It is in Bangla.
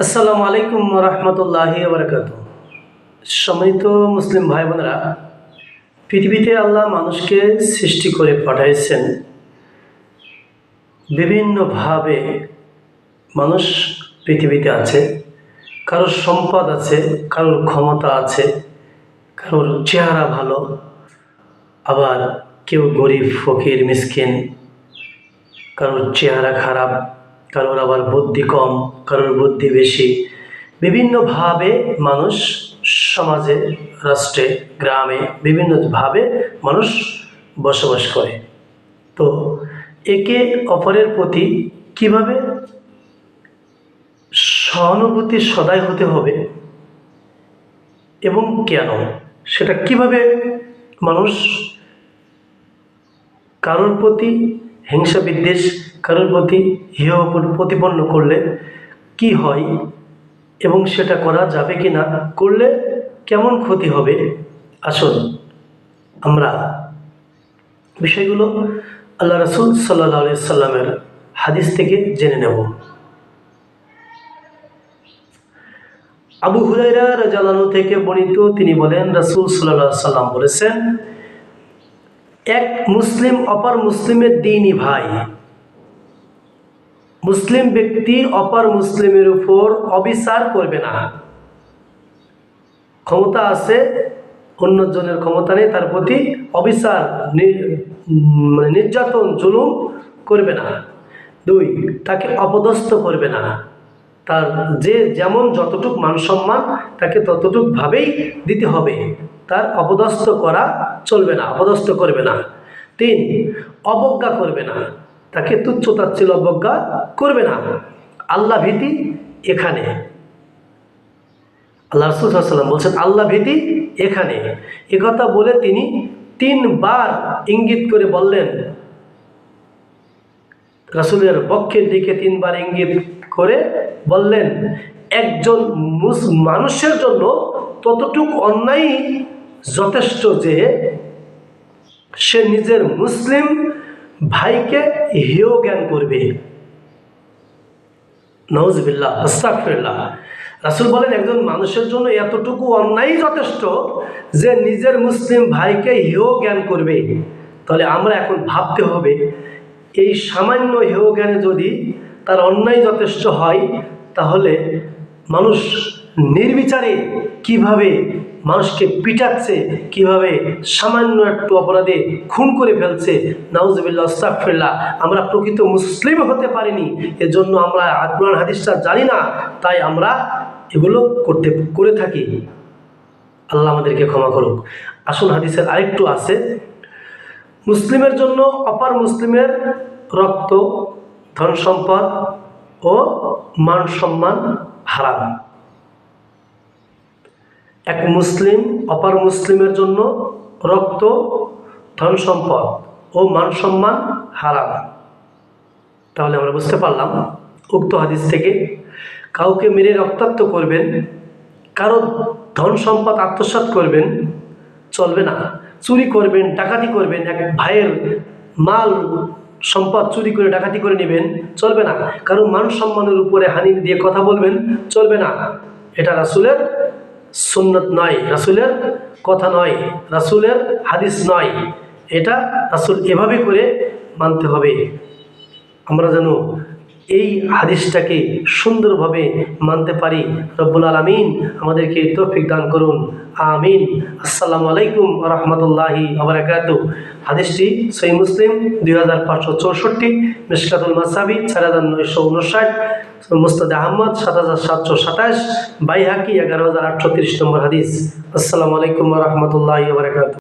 আসসালামু আলাইকুম রহমতুল্লাহি বারাকাতু। সম্মানিত মুসলিম ভাই বোনেরা, পৃথিবীতে আল্লাহ মানুষকে সৃষ্টি করে পাঠাইছেন। বিভিন্নভাবে মানুষ পৃথিবীতে আছে। কারোর সম্পদ আছে, কারোর ক্ষমতা আছে, কারোর চেহারা ভালো, আবার কেউ গরিব ফকির মিসকিন, কারোর চেহারা খারাপ, কারোর আবার বুদ্ধি কম, কারোর বুদ্ধি বেশি। বিভিন্নভাবে মানুষ সমাজে, রাষ্ট্রে, গ্রামে বিভিন্নভাবে মানুষ বসবাস করে। তো একে অপরের প্রতি কিভাবে সহানুভূতি সদয় হতে হবে এবং কেন, সেটা কিভাবে মানুষ কারোর প্রতি হিংসা বিদ্বেষ, কারোর প্রতি হেয় প্রতিপন্ন করলে কি হয় এবং সেটা করা যাবে কি না, করলে কেমন ক্ষতি হবে, আসুন আমরা বিষয়গুলো আল্লাহ রাসূল সাল্লাল্লাহু আলাইহি সাল্লামের হাদিস থেকে জেনে নেব। আবু হুরায়রা রাদিয়াল্লাহু আনহু থেকে বর্ণিত, তিনি বলেন, রাসূল সাল্লাল্লাহু আলাইহি সাল্লাম বলেছেন, এক মুসলিম অপর মুসলিমের দ্বীনি ভাই। মুসলিম ব্যক্তি অপর মুসলিমের উপর অবিচার করবে না। ক্ষমতা আছে, অন্যজনের ক্ষমতা নেই, তার প্রতি অবিচার নির্যাতন জুলুম করবে না। 2, তাকে অপদস্থ করবে না। তার যে যেমন যতটুক মান সম্মান তাকে ততটুক ভাবেই দিতে হবে, তার অপদস্থ করা চলবে না, অপদস্থ করবে না। 3, অবজ্ঞা করবে না, তাকে তুচ্ছ তাচ্ছিল্য অবজ্ঞা করবে না। আল্লাহ ভীতি এখানে, আল্লাহ রাসূল সাল্লাল্লাহু আলাইহি ওয়াসাল্লাম বলছেন আল্লাহ ভীতি এখানে। একথা বলে তিনি 3 বার ইঙ্গিত করে বললেন, রাসূলের বক্ষের দিকে 3 বার ইঙ্গিত করে বললেন, একজন মানুষের জন্য ততটুকু অন্যায় যথেষ্ট যে সে নিজের মুসলিম ভাইকে হেয় জ্ঞান করবে। নাউযুবিল্লাহ, আস্তাগফিরুল্লাহ। রাসূল বলেন, একজন মানুষের জন্য এতটুকু অন্যায় যথেষ্ট যে নিজের মুসলিম ভাইকে হেয় জ্ঞান করবে। তাহলে আমরা এখন ভাবতে হবে, এই সামান্য হেয় জ্ঞানে যদি তার অন্যায় যথেষ্ট হয়, তাহলে মানুষ নির্বিচারে কিভাবে মানুষকে পিটাচ্ছে, কিভাবে সামান্য একটু অপরাধে খুন করে ফেলছে। নাউযুবিল্লাহ, আস্তাগফিরুল্লাহ। আমরা প্রকৃত মুসলিম হতে পারিনি, এজন্য আমরা কোরআন হাদিসটা জানি না, তাই আমরা এগুলো করে থাকি। আল্লাহ আমাদেরকে ক্ষমা করুক। আসুন, হাদিসের আরেকটু আছে, মুসলিমের জন্য অপর মুসলিমের রক্ত, ধন সম্পদ ও মান সম্মান হারাম। এক মুসলিম অপর মুসলিমের জন্য রক্ত, ধন সম্পদ ও মান সম্মান হারাম। তাহলে আমরা বুঝতে পারলাম উক্ত হাদিস থেকে, কাউকে মেরে রক্তাক্ত করবেন, কারো ধন সম্পদ আত্মসাৎ করবেন চলবে না। চুরি করবেন, ডাকাতি করবেন, এক ভাইয়ের মাল সম্পদ চুরি করে ডাকাতি করে নেবেন চলবে না। কারণ মান সম্মানের উপরে হানি দিয়ে কথা বলবেন চলবে না। এটা রাসূলের সুন্নত নয়, রাসূলের কথা নয়, রাসূলের হাদিস নয়। এটা রাসূল এভাবে করে মানতে হবে। আমরা যেন এই হাদিসটাকে সুন্দরভাবে মানতে পারি। রব্বুল আলামিন আমাদেরকে তৌফিক দান করুন, আমিন। আসসালামু আলাইকুম ওয়া রাহমাতুল্লাহি ওয়া বারাকাতুহু। হাদিসটি সহিহ মুসলিম 2564, মিশকাতুল মাসাবি 4959, মুসনাদ আহমদ 7727, বাইহাকি 11830 নম্বর হাদিস। আসসালামু আলাইকুম ওয়া রাহমাতুল্লাহি ওয়া বারাকাতুহু।